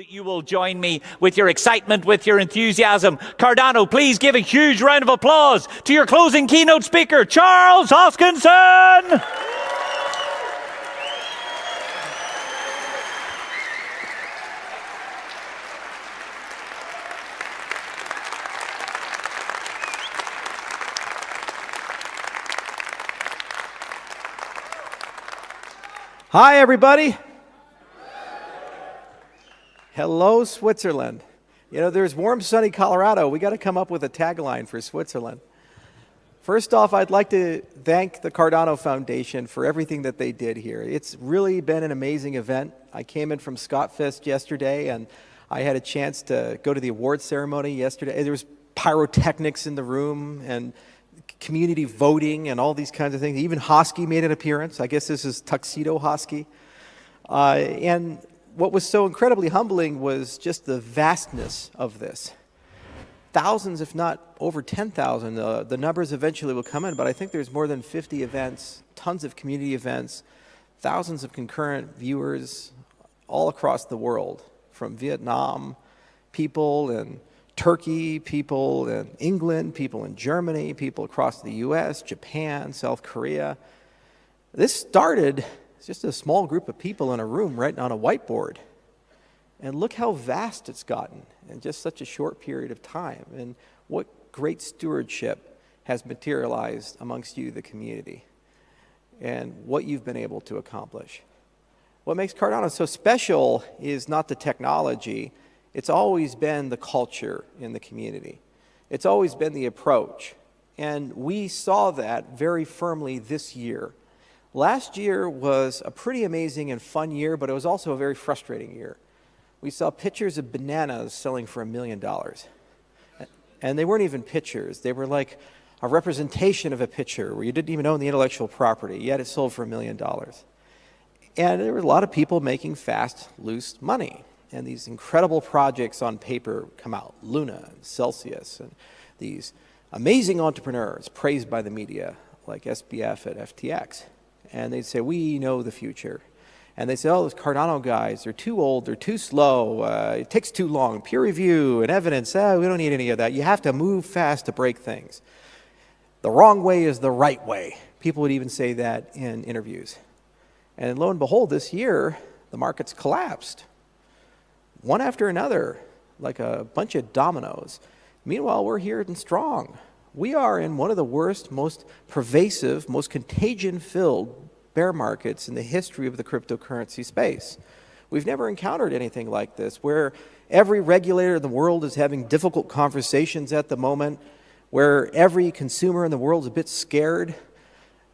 that you will join me with your excitement, with your enthusiasm. Cardano, please give a huge round of applause to your closing keynote speaker, Charles Hoskinson. Hi, everybody. Hello, Switzerland. You know, there's warm, sunny Colorado. We got to come up with a tagline for Switzerland. First off, I'd like to thank the Cardano Foundation for everything that they did here. It's really been an amazing event. I came in from Scotfest yesterday, and I had a chance to go to the award ceremony yesterday. There was pyrotechnics in the room, and community voting and all these kinds of things. Even Hosky made an appearance. I guess this is Tuxedo Hosky. And what was so incredibly humbling was just the vastness of this. Thousands, if not over 10,000. The numbers eventually will come in, but I think there's more than 50 events, tons of community events, thousands of concurrent viewers all across the world, from Vietnam, people and Turkey, people in England, people in Germany, people across the US, Japan, South Korea. This started as just a small group of people in a room writing on a whiteboard. And look how vast it's gotten in just such a short period of time. And what great stewardship has materialized amongst you, the community, and what you've been able to accomplish. What makes Cardano so special is not the technology. It's always been the culture in the community. It's always been the approach. And we saw that very firmly this year. Last year was a pretty amazing and fun year, but it was also a very frustrating year. We saw pictures of bananas selling for $1 million. And they weren't even pictures. They were like a representation of a picture where you didn't even own the intellectual property, yet it sold for $1 million. And there were a lot of people making fast, loose money. And these incredible projects on paper come out, Luna and Celsius, and these amazing entrepreneurs praised by the media, like SBF at FTX. And they'd say, we know the future. And they say, oh, those Cardano guys, they're too old, they're too slow, it takes too long, peer review and evidence, we don't need any of that. You have to move fast to break things. The wrong way is the right way. People would even say that in interviews. And lo and behold, this year, the markets collapsed. One after another, like a bunch of dominoes. Meanwhile, we're here and strong. We are in one of the worst, most pervasive, most contagion-filled bear markets in the history of the cryptocurrency space. We've never encountered anything like this, where every regulator in the world is having difficult conversations at the moment, where every consumer in the world is a bit scared,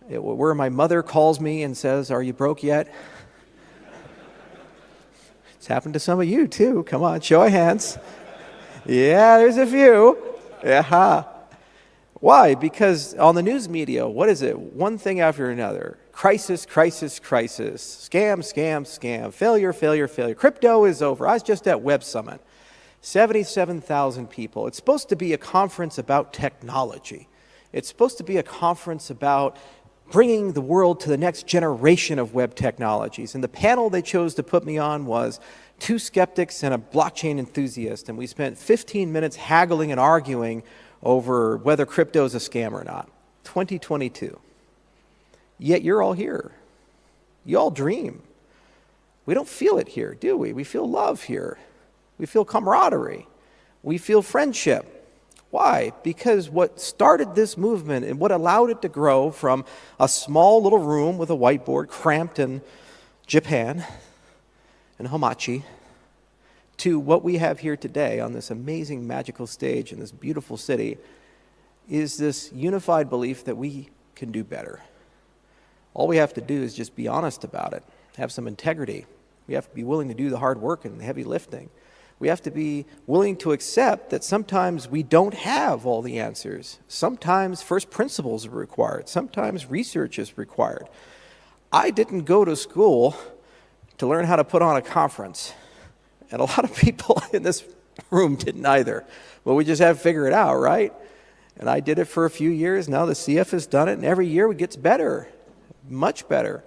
where my mother calls me and says, are you broke yet? It's happened to some of you too. Come on, show of hands. Yeah, there's a few. Yeah. Why? Because on the news media, what is it? One thing after another. Crisis, crisis, crisis. Scam, scam, scam. Failure, failure, failure. Crypto is over. I was just at Web Summit. 77,000 people. It's supposed to be a conference about technology. It's supposed to be a conference about bringing the world to the next generation of web technologies. And the panel they chose to put me on was 2 skeptics and a blockchain enthusiast. And we spent 15 minutes haggling and arguing over whether crypto is a scam or not. 2022. Yet you're all here. You all dream. We don't feel it here, do we? We feel love here. We feel camaraderie. We feel friendship. Why? Because what started this movement and what allowed it to grow from a small little room with a whiteboard cramped in Japan and Hamachi to what we have here today on this amazing magical stage in this beautiful city is this unified belief that we can do better. All we have to do is just be honest about it, have some integrity. We have to be willing to do the hard work and the heavy lifting. We have to be willing to accept that sometimes we don't have all the answers. Sometimes first principles are required. Sometimes research is required. I didn't go to school to learn how to put on a conference. And a lot of people in this room didn't either. Well, we just have to figure it out, right? And I did it for a few years. Now the CF has done it, and every year it gets better, much better.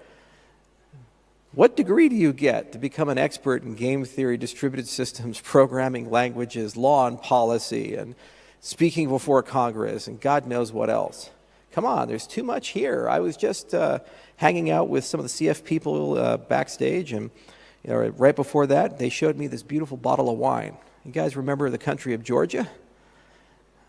What degree do you get to become an expert in game theory, distributed systems, programming languages, law and policy, and speaking before Congress, and God knows what else? Come on, there's too much here. I was just hanging out with some of the CF people backstage, and right before that, they showed me this beautiful bottle of wine. You guys remember the country of Georgia?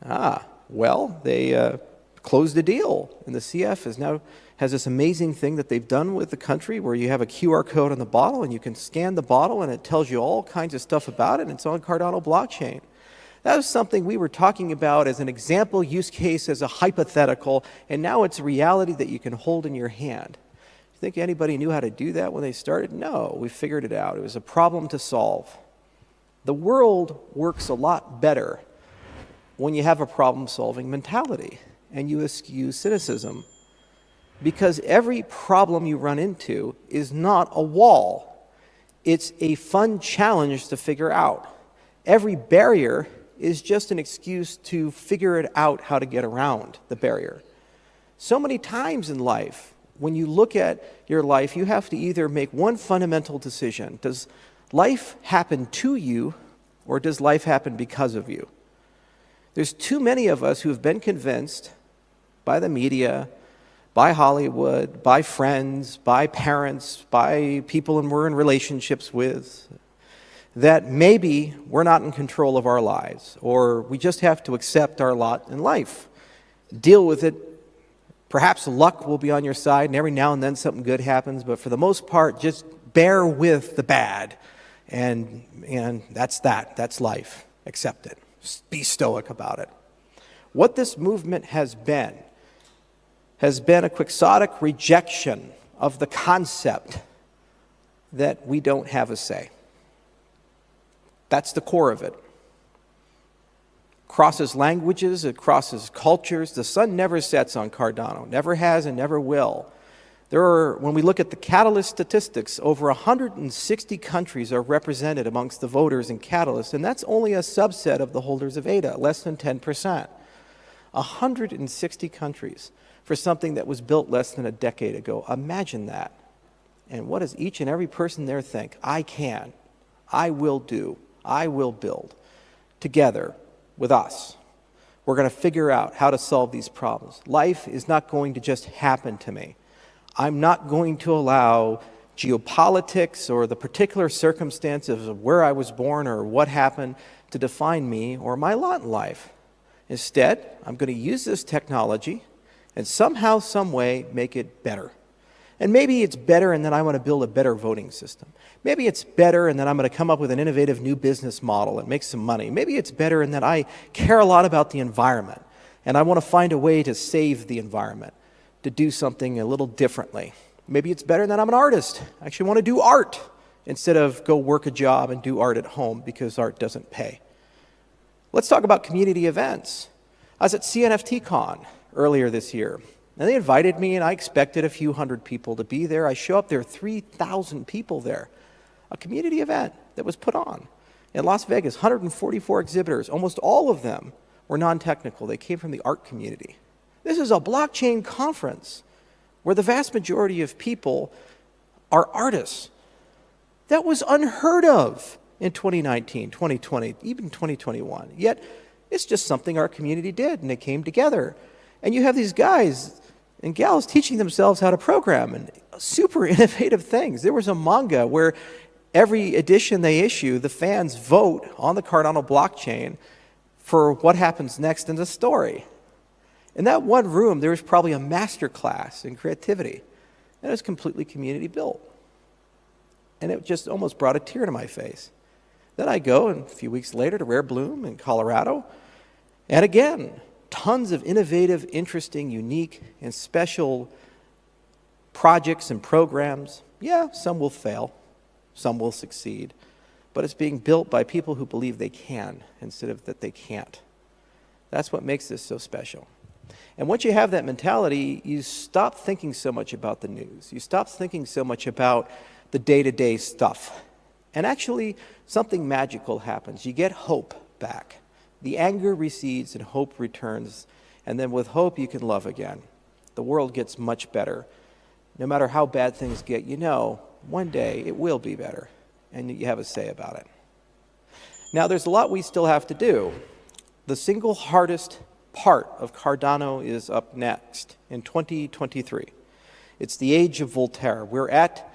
Well, they closed the deal, and the CF has this amazing thing that they've done with the country where you have a QR code on the bottle, and you can scan the bottle, and it tells you all kinds of stuff about it, and it's on Cardano blockchain. That was something we were talking about as an example use case, as a hypothetical, and now it's a reality that you can hold in your hand. You think anybody knew how to do that when they started? No, we figured it out. It was a problem to solve. The world works a lot better when you have a problem-solving mentality and you eschew cynicism, because every problem you run into is not a wall. It's a fun challenge to figure out. Every barrier is just an excuse to figure it out how to get around the barrier. So many times in life, when you look at your life, you have to either make one fundamental decision. Does life happen to you, or does life happen because of you? There's too many of us who have been convinced by the media, by Hollywood, by friends, by parents, by people we're in relationships with, that maybe we're not in control of our lives, or we just have to accept our lot in life, deal with it. Perhaps luck will be on your side, and every now and then something good happens, but for the most part, just bear with the bad, and that's that. That's life. Accept it. Be stoic about it. What this movement has been a quixotic rejection of the concept that we don't have a say. That's the core of it. Crosses languages, it crosses cultures. The sun never sets on Cardano, never has and never will. When we look at the Catalyst statistics, over 160 countries are represented amongst the voters in Catalyst, and that's only a subset of the holders of ADA, less than 10%. 160 countries for something that was built less than a decade ago. Imagine that. And what does each and every person there think? I can, I will do, I will build. Together with us, we're going to figure out how to solve these problems. Life is not going to just happen to me. I'm not going to allow geopolitics or the particular circumstances of where I was born or what happened to define me or my lot in life. Instead, I'm going to use this technology and somehow, some way, make it better. And maybe it's better and then I want to build a better voting system. Maybe it's better and then I'm going to come up with an innovative new business model and make some money. Maybe it's better and that I care a lot about the environment and I want to find a way to save the environment, to do something a little differently. Maybe it's better that I'm an artist. I actually want to do art instead of go work a job and do art at home because art doesn't pay. Let's talk about community events. I was at CNFTCon earlier this year, and they invited me, and I expected a few hundred people to be there. I show up, there are 3,000 people there. A community event that was put on in Las Vegas, 144 exhibitors. Almost all of them were non-technical. They came from the art community. This is a blockchain conference where the vast majority of people are artists. That was unheard of in 2019, 2020, even 2021. Yet, it's just something our community did, and they came together. And you have these guys and gals teaching themselves how to program and super innovative things. There was a manga where every edition they issue, the fans vote on the Cardano blockchain for what happens next in the story. In that one room, there was probably a master class in creativity, and it was completely community built. And it just almost brought a tear to my face. Then I go, and a few weeks later, to Rare Bloom in Colorado, and again, tons of innovative, interesting, unique, and special projects and programs. Yeah, some will fail, some will succeed, but it's being built by people who believe they can instead of that they can't. That's what makes this so special. And once you have that mentality, you stop thinking so much about the news. You stop thinking so much about the day-to-day stuff. And actually, something magical happens. You get hope back. The anger recedes and hope returns. And then with hope, you can love again. The world gets much better. No matter how bad things get, you know one day it will be better, and you have a say about it. Now, there's a lot we still have to do. The single hardest part of Cardano is up next in 2023. It's the age of Voltaire. We're at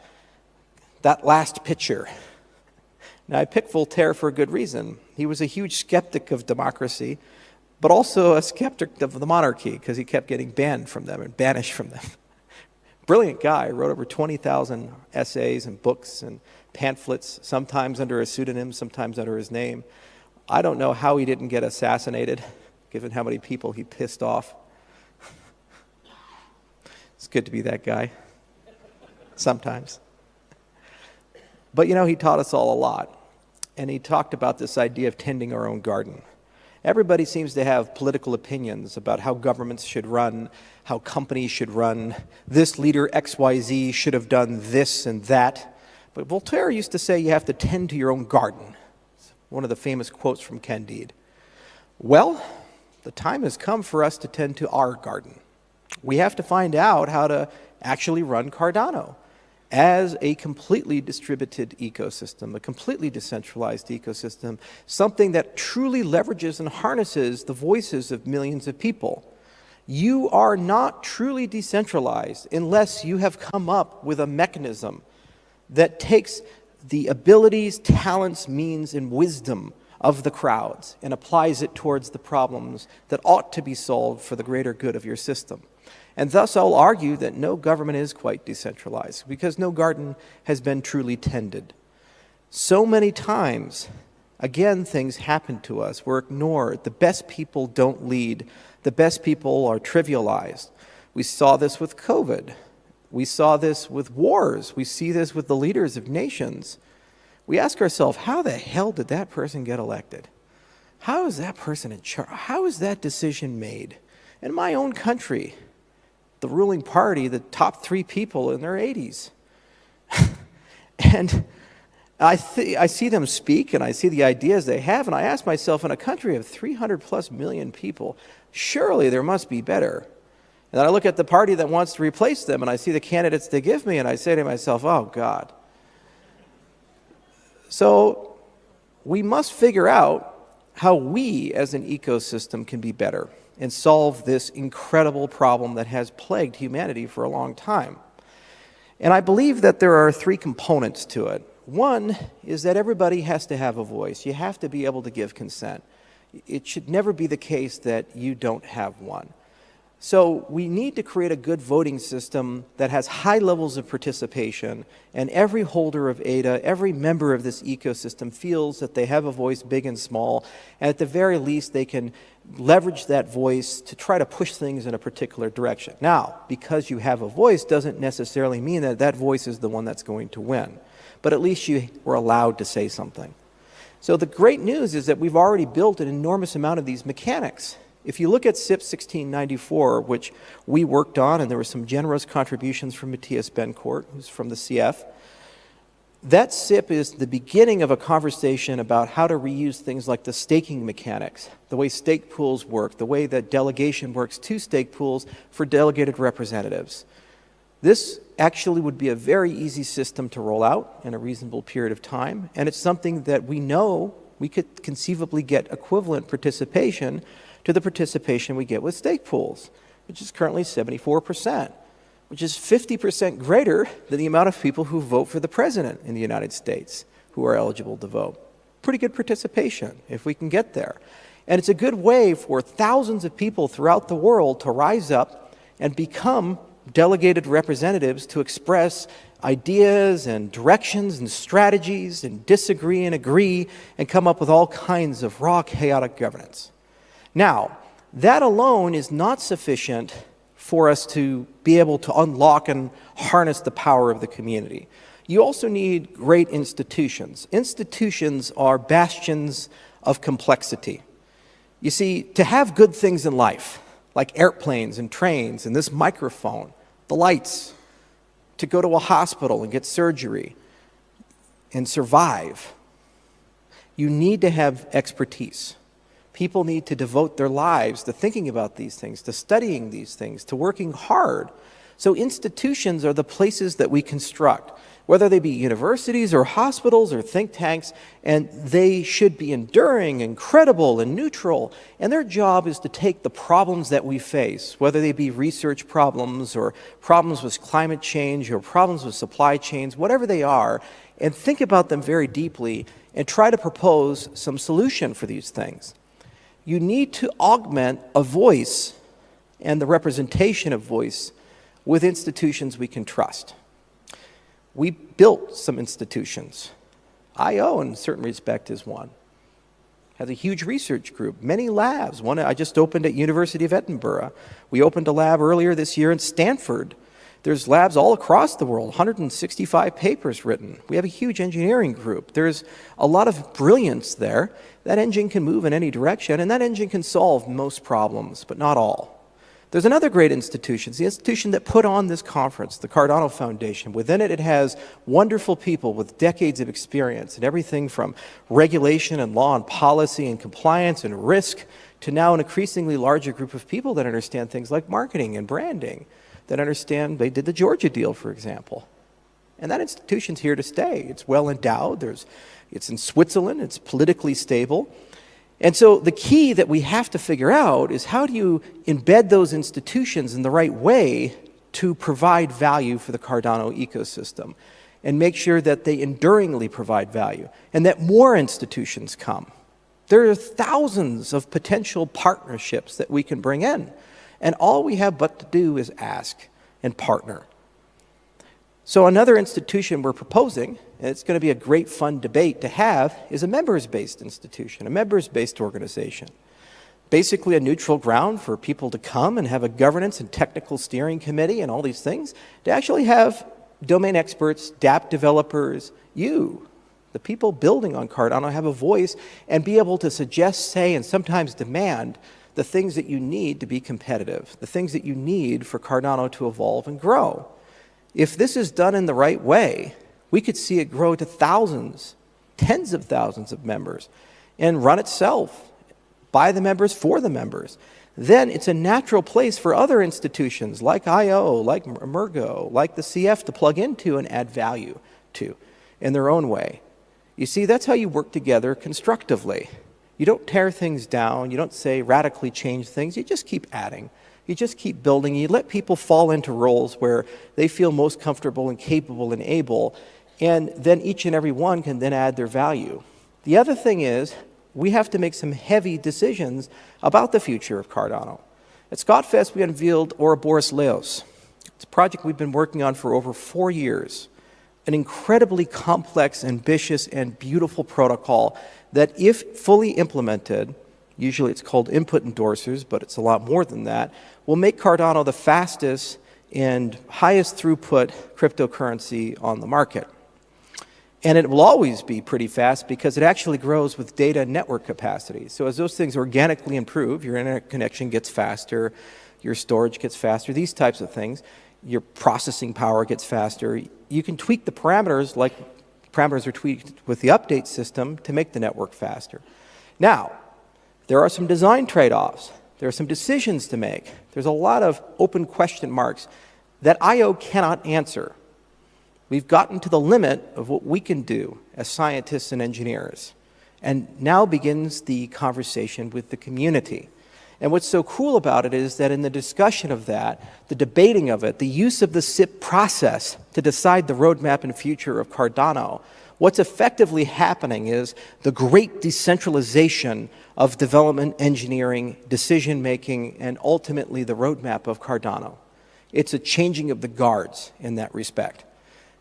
that last picture. Now, I picked Voltaire for a good reason. He was a huge skeptic of democracy, but also a skeptic of the monarchy because he kept getting banned from them and banished from them. Brilliant guy, wrote over 20,000 essays and books and pamphlets, sometimes under a pseudonym, sometimes under his name. I don't know how he didn't get assassinated, given how many people he pissed off. It's good to be that guy, sometimes. But he taught us all a lot. And he talked about this idea of tending our own garden. Everybody seems to have political opinions about how governments should run, how companies should run. This leader XYZ should have done this and that. But Voltaire used to say you have to tend to your own garden. It's one of the famous quotes from Candide. Well, the time has come for us to tend to our garden. We have to find out how to actually run Cardano as a completely distributed ecosystem, a completely decentralized ecosystem, something that truly leverages and harnesses the voices of millions of people. You are not truly decentralized unless you have come up with a mechanism that takes the abilities, talents, means, and wisdom of the crowds and applies it towards the problems that ought to be solved for the greater good of your system. And thus I'll argue that no government is quite decentralized because no garden has been truly tended. So many times, again, things happen to us. We're ignored. The best people don't lead. The best people are trivialized. We saw this with COVID. We saw this with wars. We see this with the leaders of nations. We ask ourselves, how the hell did that person get elected? How is that person in charge? How is that decision made? In my own country, the ruling party, the top 3 people in their 80s. And I see them speak, and I see the ideas they have, and I ask myself, in a country of 300 plus million people, surely there must be better. And then I look at the party that wants to replace them, and I see the candidates they give me, and I say to myself, oh, God. So we must figure out how we as an ecosystem can be better and solve this incredible problem that has plagued humanity for a long time. And I believe that there are 3 components to it. One is that everybody has to have a voice. You have to be able to give consent. It should never be the case that you don't have one. So we need to create a good voting system that has high levels of participation, and every holder of ADA, every member of this ecosystem feels that they have a voice, big and small, and at the very least they can leverage that voice to try to push things in a particular direction. Now, because you have a voice doesn't necessarily mean that that voice is the one that's going to win, but at least you were allowed to say something. So the great news is that we've already built an enormous amount of these mechanics. If you look at SIP 1694, which we worked on, and there were some generous contributions from Matthias Bencourt, who's from the CF, that SIP is the beginning of a conversation about how to reuse things like the staking mechanics, the way stake pools work, the way that delegation works to stake pools for delegated representatives. This actually would be a very easy system to roll out in a reasonable period of time, and it's something that we know we could conceivably get equivalent participation to the participation we get with stake pools, which is currently 74%, which is 50% greater than the amount of people who vote for the president in the United States who are eligible to vote. Pretty good participation if we can get there. And it's a good way for thousands of people throughout the world to rise up and become delegated representatives to express ideas and directions and strategies and disagree and agree and come up with all kinds of raw, chaotic governance. Now, that alone is not sufficient for us to be able to unlock and harness the power of the community. You also need great institutions. Institutions are bastions of complexity. You see, to have good things in life, like airplanes and trains and this microphone, the lights, to go to a hospital and get surgery and survive, you need to have expertise. People need to devote their lives to thinking about these things, to studying these things, to working hard So institutions are the places that we construct, whether they be universities or hospitals or think tanks, and they should be enduring and credible and neutral. And their job is to take the problems that we face, whether they be research problems or problems with climate change or problems with supply chains, whatever they are, and think about them very deeply and try to propose some solution for these things. You need to augment a voice and the representation of voice with institutions we can trust. We built some institutions. I/O, in a certain respect, is one. Has a huge research group, many labs. One I just opened at University of Edinburgh. We opened a lab earlier this year in Stanford. There's labs all across the world, 165 papers written. We have a huge engineering group. There's a lot of brilliance there. That engine can move in any direction, and that engine can solve most problems, but not all. There's another great institution. It's the institution that put on this conference, the Cardano Foundation. Within it, it has wonderful people with decades of experience in everything from regulation and law and policy and compliance and risk to now an increasingly larger group of people that understand things like marketing and branding, that understand, they did the Georgia deal, for example. And that institution's here to stay. It's well endowed. It's in Switzerland. It's politically stable. And so the key that we have to figure out is how do you embed those institutions in the right way to provide value for the Cardano ecosystem and make sure that they enduringly provide value and that more institutions come. There are thousands of potential partnerships that we can bring in, and all we have but to do is ask and partner. So another institution we're proposing, and it's going to be a great fun debate to have, is a members-based institution, a members-based organization. Basically a neutral ground for people to come and have a governance and technical steering committee and all these things, to actually have domain experts, dApp developers, you, the people building on Cardano, have a voice and be able to suggest, say, and sometimes demand the things that you need to be competitive, the things that you need for Cardano to evolve and grow. If this is done in the right way, we could see it grow to thousands, tens of thousands of members, and run itself by the members for the members. Then it's a natural place for other institutions like I/O, like Emergo, like the CF to plug into and add value to in their own way. You see, that's how you work together constructively. You don't tear things down. You don't say radically change things. You just keep adding. You just keep building. You let people fall into roles where they feel most comfortable and capable and able, and then each and every one can then add their value. The other thing is we have to make some heavy decisions about the future of Cardano. At ScottFest, we unveiled Ouroboros Leos. It's a project we've been working on for over 4 years, an incredibly complex, ambitious, and beautiful protocol that, if fully implemented, usually it's called input endorsers, but it's a lot more than that, will make Cardano the fastest and highest throughput cryptocurrency on the market. And it will always be pretty fast because it actually grows with data and network capacity. So as those things organically improve, your internet connection gets faster, your storage gets faster, these types of things, your processing power gets faster. You can tweak the parameters like parameters are tweaked with the update system to make the network faster. Now, there are some design trade-offs. There are some decisions to make. There's a lot of open question marks that I/O cannot answer. We've gotten to the limit of what we can do as scientists and engineers. And now begins the conversation with the community. And what's so cool about it is that in the discussion of that, the debating of it, the use of the SIP process to decide the roadmap and future of Cardano, what's effectively happening is the great decentralization of development, engineering, decision-making, and ultimately the roadmap of Cardano. It's a changing of the guards in that respect.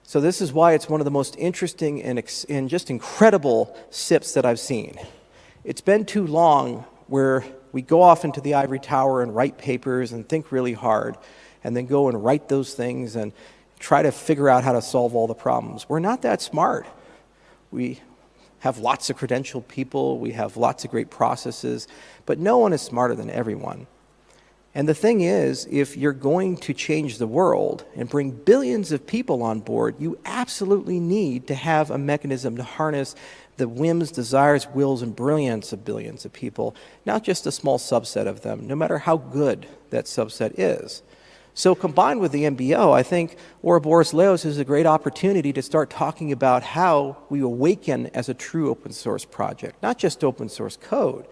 So this is why it's one of the most interesting and just incredible SIPs that I've seen. It's been too long where we go off into the ivory tower and write papers and think really hard and then go and write those things and try to figure out how to solve all the problems. We're not that smart. We have lots of credentialed people, we have lots of great processes, but no one is smarter than everyone. And the thing is, if you're going to change the world and bring billions of people on board, you absolutely need to have a mechanism to harness the whims, desires, wills, and brilliance of billions of people, not just a small subset of them, no matter how good that subset is. So combined with the MBO, I think Ouroboros Laos is a great opportunity to start talking about how we awaken as a true open source project, not just open source code,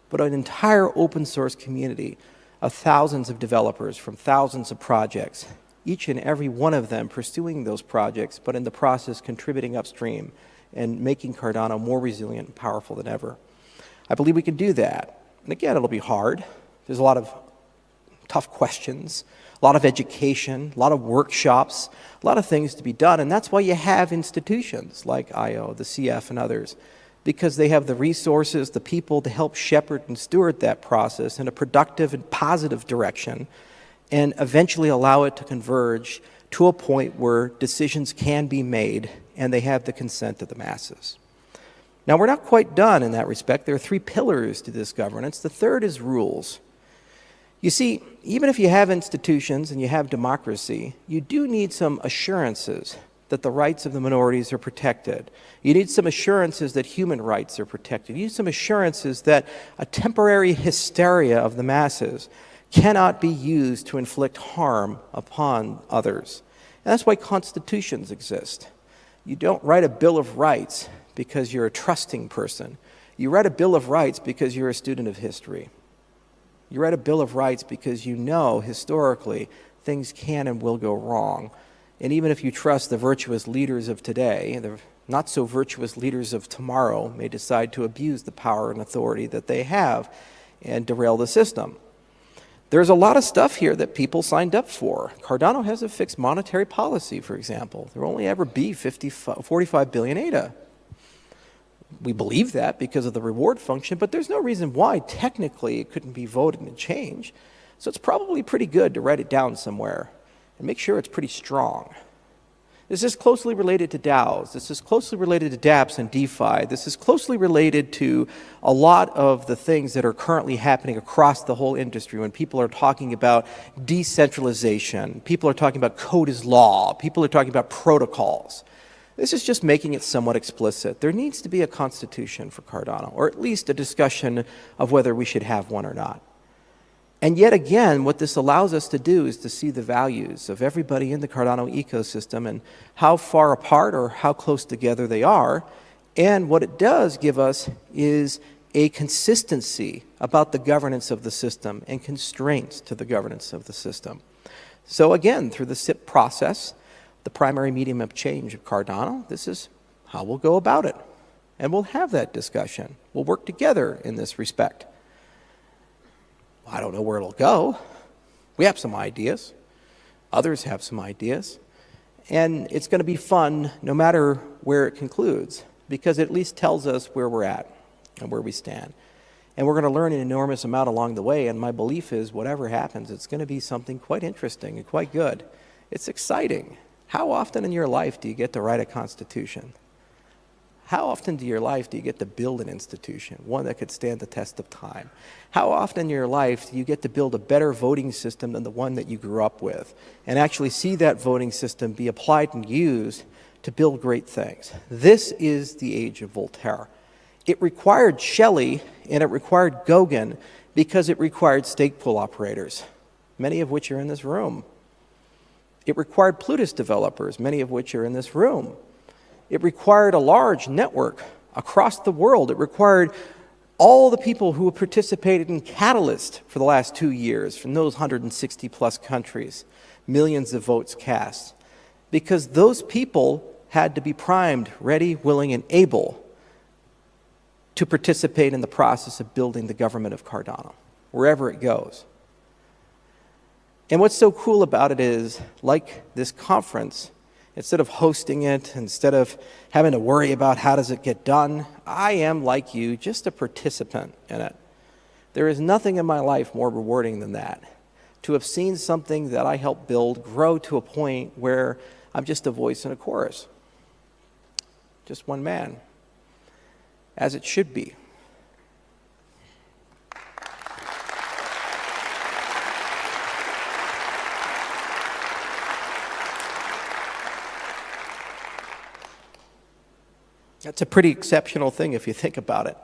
but an entire open source community of thousands of developers from thousands of projects, each and every one of them pursuing those projects, but in the process contributing upstream and making Cardano more resilient and powerful than ever. I believe we can do that. And again, it'll be hard. There's a lot of tough questions, a lot of education, a lot of workshops, a lot of things to be done. And that's why you have institutions like IO, the CF, and others, because they have the resources, the people to help shepherd and steward that process in a productive and positive direction, and eventually allow it to converge to a point where decisions can be made and they have the consent of the masses. Now, we're not quite done in that respect. There are 3 pillars to this governance. The third is rules. You see, even if you have institutions and you have democracy, you do need some assurances that the rights of the minorities are protected. You need some assurances that human rights are protected. You need some assurances that a temporary hysteria of the masses cannot be used to inflict harm upon others. And that's why constitutions exist. You don't write a Bill of Rights because you're a trusting person. You write a Bill of Rights because you're a student of history. You write a Bill of Rights because you know historically things can and will go wrong. And even if you trust the virtuous leaders of today, the not so virtuous leaders of tomorrow may decide to abuse the power and authority that they have and derail the system. There's a lot of stuff here that people signed up for. Cardano has a fixed monetary policy, for example. There will only ever be 45 billion ADA. We believe that because of the reward function, but there's no reason why technically it couldn't be voted and changed. So it's probably pretty good to write it down somewhere and make sure it's pretty strong. This is closely related to DAOs. This is closely related to dApps and DeFi. This is closely related to a lot of the things that are currently happening across the whole industry when people are talking about decentralization. People are talking about code is law. People are talking about protocols. This is just making it somewhat explicit. There needs to be a constitution for Cardano, or at least a discussion of whether we should have one or not. And yet again, what this allows us to do is to see the values of everybody in the Cardano ecosystem and how far apart or how close together they are. And what it does give us is a consistency about the governance of the system and constraints to the governance of the system. So again, through the SIP process, the primary medium of change of Cardano, this is how we'll go about it. And we'll have that discussion. We'll work together in this respect. I don't know where it'll go. We have some ideas. Others have some ideas. And it's going to be fun no matter where it concludes, because it at least tells us where we're at and where we stand. And we're going to learn an enormous amount along the way, and my belief is whatever happens, it's going to be something quite interesting and quite good. It's exciting. How often in your life do you get to write a constitution? How often in your life do you get to build an institution, one that could stand the test of time? How often in your life do you get to build a better voting system than the one that you grew up with and actually see that voting system be applied and used to build great things? This is the age of Voltaire. It required Shelley and it required Gauguin because it required stake pool operators, many of which are in this room. It required Plutus developers, many of which are in this room. It required a large network across the world. It required all the people who have participated in Catalyst for the last 2 years from those 160 plus countries, millions of votes cast, because those people had to be primed, ready, willing, and able to participate in the process of building the government of Cardano, wherever it goes. And what's so cool about it is, like this conference, instead of hosting it, instead of having to worry about how does it get done, I am, like you, just a participant in it. There is nothing in my life more rewarding than that. To have seen something that I helped build grow to a point where I'm just a voice in a chorus. Just one man. As it should be. That's a pretty exceptional thing if you think about it.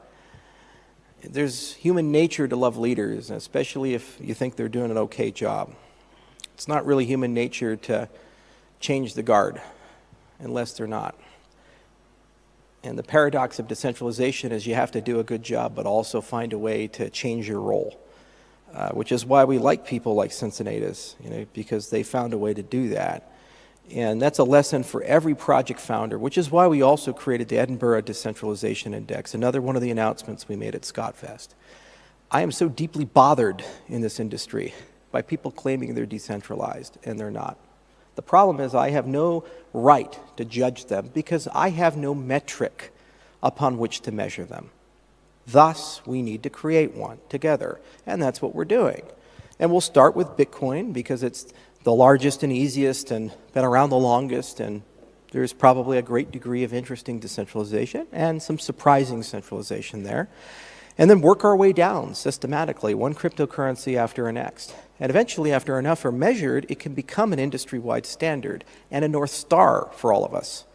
There's human nature to love leaders, especially if you think they're doing an okay job. It's not really human nature to change the guard unless they're not. And the paradox of decentralization is you have to do a good job, but also find a way to change your role, which is why we like people like Cincinnatus, because they found a way to do that. And that's a lesson for every project founder, which is why we also created the Edinburgh Decentralization Index, another one of the announcements we made at ScotFest. I am so deeply bothered in this industry by people claiming they're decentralized, and they're not. The problem is I have no right to judge them because I have no metric upon which to measure them. Thus, we need to create one together, and that's what we're doing. And we'll start with Bitcoin because it's the largest and easiest and been around the longest, and there's probably a great degree of interesting decentralization and some surprising centralization there. And then work our way down systematically, one cryptocurrency after the next. And eventually, after enough are measured, it can become an industry-wide standard and a North Star for all of us.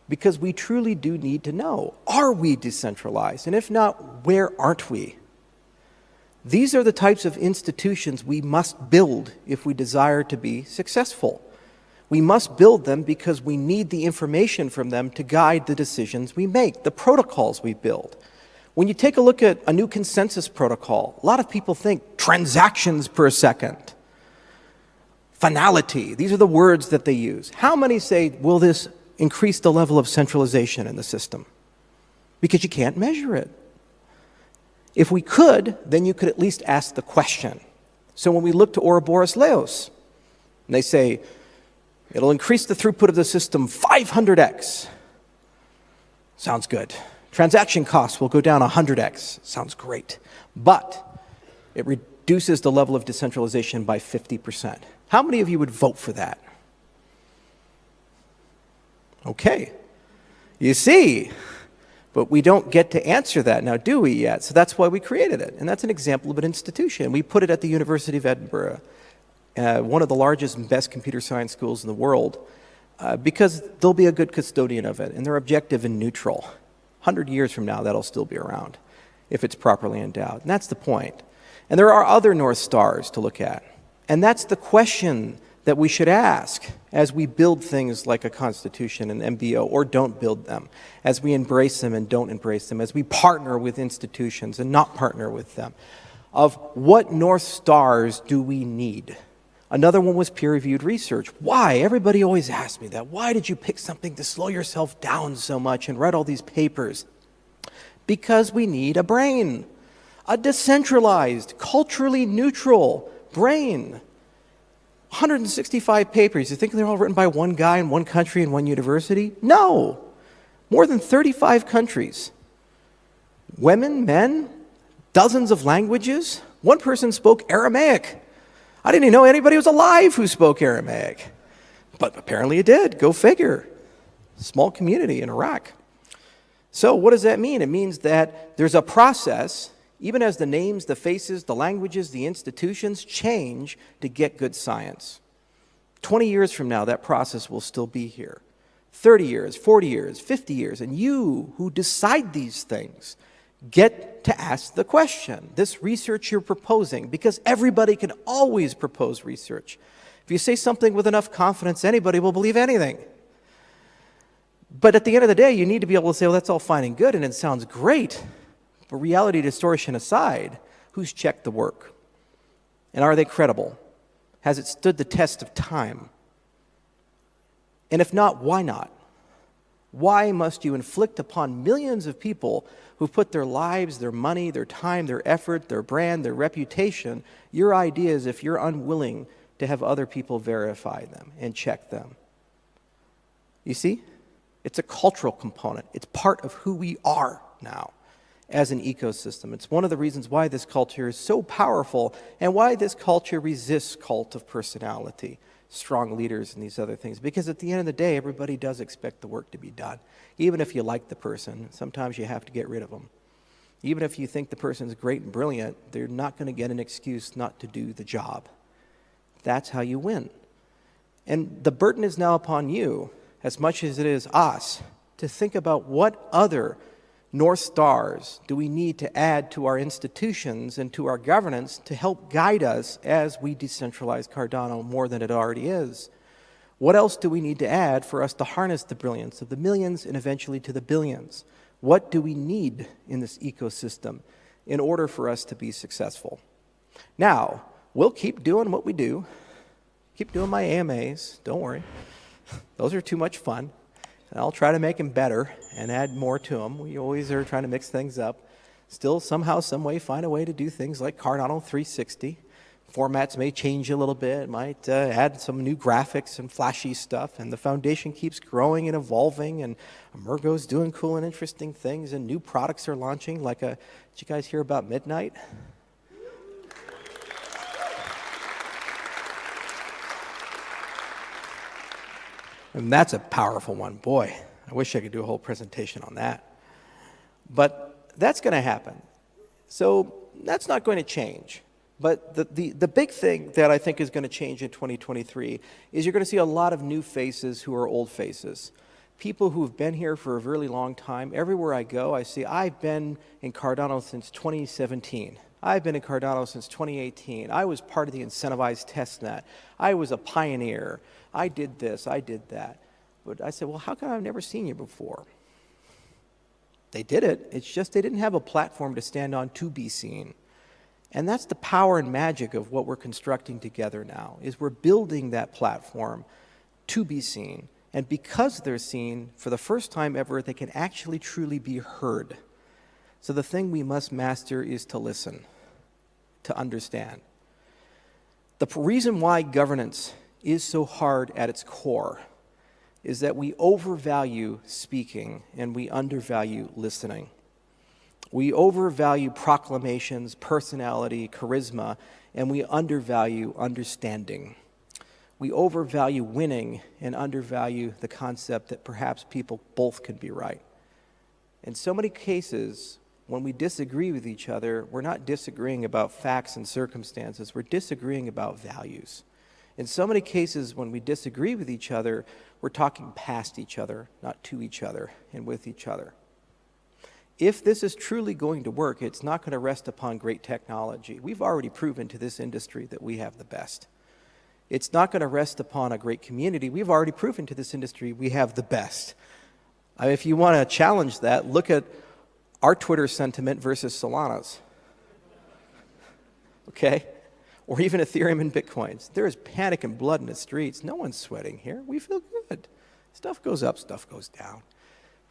Because we truly do need to know, are we decentralized? And if not, where aren't we? These are the types of institutions we must build if we desire to be successful. We must build them because we need the information from them to guide the decisions we make, the protocols we build. When you take a look at a new consensus protocol, a lot of people think transactions per second, finality. These are the words that they use. How many say, will this increase the level of centralization in the system? Because you can't measure it. If we could, then you could at least ask the question. So when we look to Ouroboros Laos, and they say, it'll increase the throughput of the system 500x. Sounds good. Transaction costs will go down 100x. Sounds great. But it reduces the level of decentralization by 50%. How many of you would vote for that? Okay. You see, but we don't get to answer that now, do we yet? So that's why we created it. And that's an example of an institution. We put it at the University of Edinburgh, one of the largest and best computer science schools in the world, because they'll be a good custodian of it, and they're objective and neutral. 100 years from now, that'll still be around if it's properly endowed. And that's the point. And there are other North Stars to look at. And that's the question that we should ask as we build things like a constitution and MBO, or don't build them, as we embrace them and don't embrace them, as we partner with institutions and not partner with them, of what North Stars do we need? Another one was peer-reviewed research. Why? Everybody always asks me that. Why did you pick something to slow yourself down so much and write all these papers? Because we need a brain, a decentralized, culturally neutral brain. 165 papers. You think they're all written by one guy in one country and one university? No. More than 35 countries. Women, men, dozens of languages. One person spoke Aramaic. I didn't even know anybody was alive who spoke Aramaic. But apparently it did. Go figure. Small community in Iraq. So what does that mean? It means that there's a process, even as the names, the faces, the languages, the institutions change to get good science. 20 years from now, that process will still be here. 30 years, 40 years, 50 years. And you who decide these things get to ask the question, this research you're proposing, because everybody can always propose research. If you say something with enough confidence, anybody will believe anything. But at the end of the day, you need to be able to say, well, that's all fine and good, and it sounds great. But reality distortion aside, who's checked the work? And are they credible? Has it stood the test of time? And if not, why not? Why must you inflict upon millions of people who put their lives, their money, their time, their effort, their brand, their reputation, your ideas, if you're unwilling to have other people verify them and check them? You see? It's a cultural component. It's part of who we are now as an ecosystem. It's one of the reasons why this culture is so powerful and why this culture resists cult of personality, strong leaders, and these other things. Because at the end of the day, everybody does expect the work to be done. Even if you like the person, sometimes you have to get rid of them. Even if you think the person's great and brilliant, they're not going to get an excuse not to do the job. That's how you win. And the burden is now upon you, as much as it is us, to think about what other North Stars do we need to add to our institutions and to our governance to help guide us as we decentralize Cardano more than it already is? What else do we need to add for us to harness the brilliance of the millions and eventually to the billions? What do we need in this ecosystem in order for us to be successful? Now, we'll keep doing what we do. Keep doing my AMAs, don't worry. Those are too much fun. And I'll try to make them better and add more to them. We always are trying to mix things up. Still, somehow, some way, find a way to do things like Cardano 360. Formats may change a little bit, might add some new graphics and flashy stuff, and the foundation keeps growing and evolving, and Emergo's doing cool and interesting things, and new products are launching, like did you guys hear about Midnight? And that's a powerful one. Boy, I wish I could do a whole presentation on that. But that's going to happen. So that's not going to change. But the big thing that I think is going to change in 2023 is you're going to see a lot of new faces who are old faces. People who have been here for a really long time. Everywhere I go, I see I've been in Cardano since 2017. I've been in Cardano since 2018. I was part of the incentivized testnet. I was a pioneer. I did this, I did that. But I said, well, how come I've never seen you before? They did it. It's just they didn't have a platform to stand on to be seen. And that's the power and magic of what we're constructing together now, is we're building that platform to be seen. And because they're seen, for the first time ever, they can actually truly be heard. So the thing we must master is to listen, to understand. The reason why governance is so hard at its core is that we overvalue speaking and we undervalue listening. We overvalue proclamations, personality, charisma, and we undervalue understanding. We overvalue winning and undervalue the concept that perhaps people both can be right. In so many cases, when we disagree with each other, we're not disagreeing about facts and circumstances, we're disagreeing about values. In so many cases, when we disagree with each other, we're talking past each other, not to each other and with each other. If this is truly going to work, it's not going to rest upon great technology. We've already proven to this industry that we have the best. It's not going to rest upon a great community. We've already proven to this industry we have the best. If you want to challenge that, look at our Twitter sentiment versus Solana's. Okay? Or even Ethereum and Bitcoins. There is panic and blood in the streets. No one's sweating here. We feel good. Stuff goes up, stuff goes down.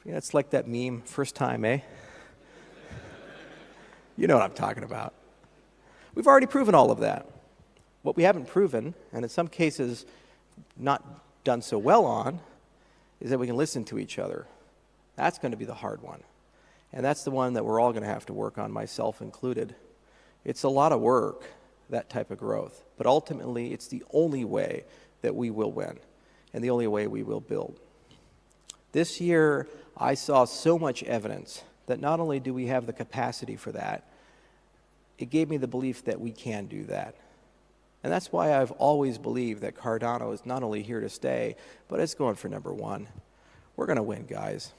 It's like that meme, first time, eh? You know what I'm talking about. We've already proven all of that. What we haven't proven, and in some cases not done so well on, is that we can listen to each other. That's going to be the hard one. And that's the one that we're all going to have to work on, myself included. It's a lot of work, that type of growth. But ultimately, it's the only way that we will win and the only way we will build. This year, I saw so much evidence that not only do we have the capacity for that, it gave me the belief that we can do that. And that's why I've always believed that Cardano is not only here to stay, but it's going for number one. We're going to win, guys.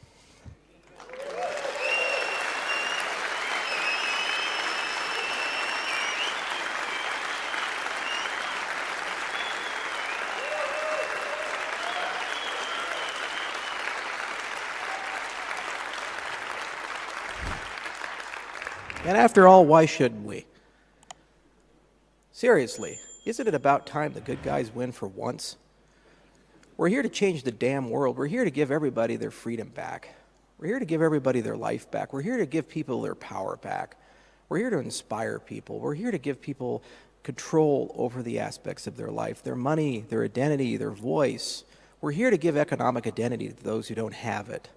And after all, why shouldn't we? Seriously, isn't it about time the good guys win for once? We're here to change the damn world. We're here to give everybody their freedom back. We're here to give everybody their life back. We're here to give people their power back. We're here to inspire people. We're here to give people control over the aspects of their life, their money, their identity, their voice. We're here to give economic identity to those who don't have it.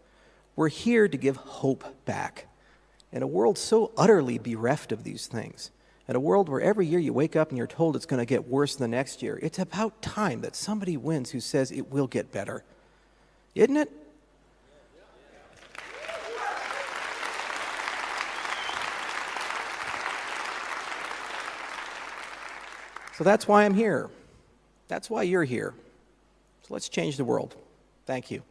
We're here to give hope back. In a world so utterly bereft of these things, in a world where every year you wake up and you're told it's going to get worse the next year, it's about time that somebody wins who says it will get better. Isn't it? So that's why I'm here. That's why you're here. So let's change the world. Thank you.